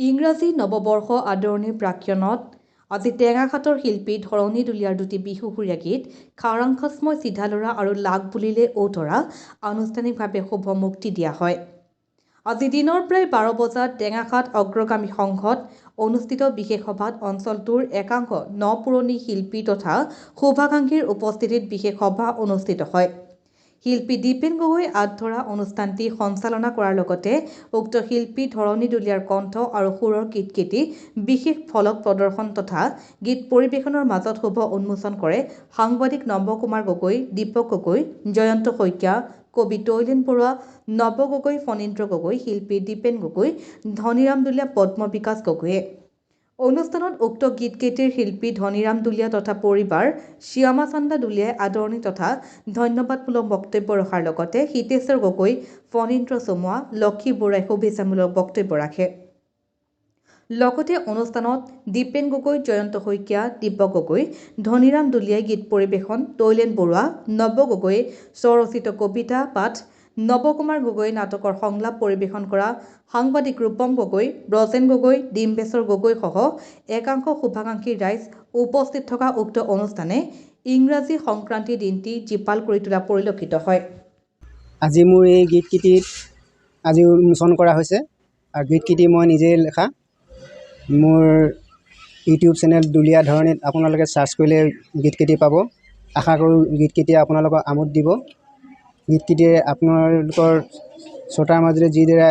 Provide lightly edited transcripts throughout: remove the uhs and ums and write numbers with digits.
ইংৰাজী নৱবৰ্ষ আদৰণিৰ প্ৰাক্ষণত আজি টেঙাখাটৰ শিল্পী ধৰণী দুলীয়াৰ দুটি বিহুসুৰীয়া গীত খাৰাংখাসময় চিধালৰা আৰু লাগ বুলিলে ঔতৰা আনুষ্ঠানিকভাৱে শুভ মুক্তি দিয়া হয়। আজি দিনৰ প্ৰায় 12 বজাত টেঙাখাট অগ্ৰগামী সংঘত অনুষ্ঠিত বিশেষ সভাত অঞ্চলটোৰ একাংশ নপুৰণি শিল্পী তথা শুভাকাংক্ষীৰ উপস্থিতিত বিশেষ সভা অনুষ্ঠিত হয়। শিল্পী দীপেন গগৈ আগধৰা অনুষ্ঠানটি সঞ্চালনা কৰাৰ লগতে উক্ত শিল্পী ধৰণী দুলীয়াৰ কণ্ঠ আৰু সুৰৰ গীতকেটি বিশেষ ফলক প্ৰদৰ্শন তথা গীত পৰিৱেশনৰ মাজত শুভ উন্মোচন কৰে সাংবাদিক নৱকুমাৰ গগৈ, দীপক গগৈ, জয়ন্ত শইকীয়া, কবি তৈলেন বৰুৱা, নৱ গগৈ, ফণীন্দ্ৰ গগৈ, শিল্পী দীপেন গগৈ, ধনীৰাম দুলীয়া, পদ্ম বিকাশ গগৈয়ে। অনুষ্ঠানত উক্ত গীতকেটিৰ শিল্পী ধনীৰাম দুলীয়া তথা পৰিবাৰ শ্যামা চান্দা দুলীয়াই আদৰণি তথা ধন্যবাদমূলক বক্তব্য ৰখাৰ লগতে হিতেশ্বৰ গগৈ, ফণীন্দ্ৰ চমুৱা, লক্ষী বৰুৱাই শুভেচ্ছামূলক বক্তব্য ৰাখে। লগতে অনুষ্ঠানত দীপেন গগৈ, জয়ন্ত শইকীয়া, দীপক গগৈ, ধনীৰাম দুলীয়াই গীত পৰিৱেশন, তৈলেন বৰুৱা, নৱ গগৈয়ে স্বৰচিত কবিতা পাঠ, নৱকুমাৰ গগৈয়ে নাটকৰ সংলাপ পৰিৱেশন কৰা সাংবাদিক ৰূপম গগৈ, ব্ৰজেন গগৈ, ডিম্বেশ্বৰ গগৈ সহ একাংশ শুভাকাংক্ষী ৰাইজ উপস্থিত থকা উক্ত অনুষ্ঠানে ইংৰাজী সংক্ৰান্তিৰ দিনটি জীপাল কৰি তোলা পৰিলক্ষিত হয়। আজি মোৰ এই গীতকেইটিত আজি উন্মোচন কৰা হৈছে আৰু গীতকেইটি মই নিজেই লেখা। মোৰ ইউটিউব চেনেল দুলীয়া ধৰণীত আপোনালোকে চাৰ্চ কৰিলে গীতকেইটি পাব। আশা কৰোঁ গীতকেইটিয়ে আপোনালোকক আমোদ দিব। গীতকেইটিয়ে আপোনালোকৰ শ্ৰোতাৰ মাজতে যিদৰে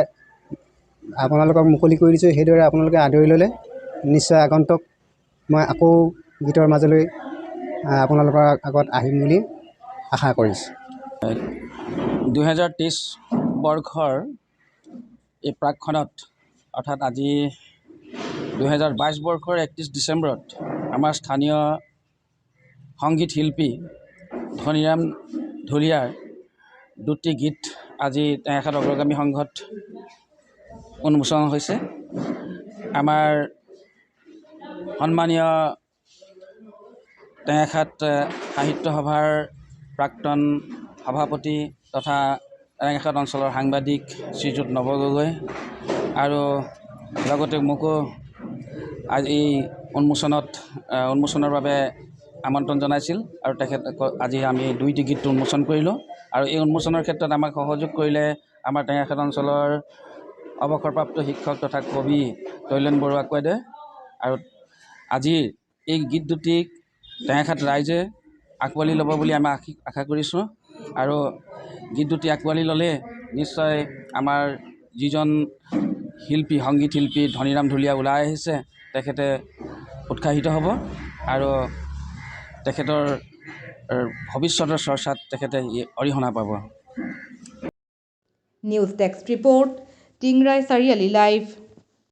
আপোনালোকক মুকলি কৰি দিছোঁ সেইদৰে আপোনালোকে আদৰি ল'লে নিশ্চয় আগন্তুক মই আকৌ গীতৰ মাজলৈ আপোনালোকৰ আগত আহিম বুলি আশা কৰিছোঁ। 2023 বৰ্ষৰ এই প্ৰাকখনত অৰ্থাৎ আজি 2022 বৰ্ষৰ 31 ডিচেম্বৰত আমাৰ স্থানীয় সংগীত শিল্পী ধনীৰাম দুলীয়াৰ দুটি গীত আজি টেঙাখাট অগ্ৰগামী সংঘত উন্মোচন হৈছে। আমাৰ সন্মানীয় টেঙাখাট সাহিত্য সভাৰ প্ৰাক্তন সভাপতি তথা টেঙাখাট অঞ্চলৰ সাংবাদিক শ্ৰীযুত নৱ গগৈ আৰু লগতে মোকো আজি এই উন্মোচনৰ বাবে আমন্ত্ৰণ জনাইছিল আৰু তেখেত আজি আমি দুইটি গীত উন্মোচন কৰিলোঁ। আৰু এই উন্মোচনৰ ক্ষেত্ৰত আমাক সহযোগ কৰিলে আমাৰ টেঙাখাট অঞ্চলৰ অৱসৰপ্ৰাপ্ত শিক্ষক তথা কবি তৈলেন বৰুৱা কয়দে। আৰু আজিৰ এই গীত দুটিক টেঙাখাট ৰাইজে আঁকোৱালি ল'ব বুলি আমি আশা কৰিছোঁ। আৰু গীত দুটি আঁকোৱালি ল'লে নিশ্চয় আমাৰ যিজন শিল্পী সংগীত শিল্পী ধনীৰাম দুলীয়া ওলাই আহিছে তেখেতে উৎসাহিত হ'ব আৰু তেখেতৰ ভৱিষ্যতৰ চৰ্চাত তেখেতে অৰিহণা পাব। নিউজ ডেস্ক ৰিপৰ্ট, টিংৰাই চাৰিআলি লাইভ।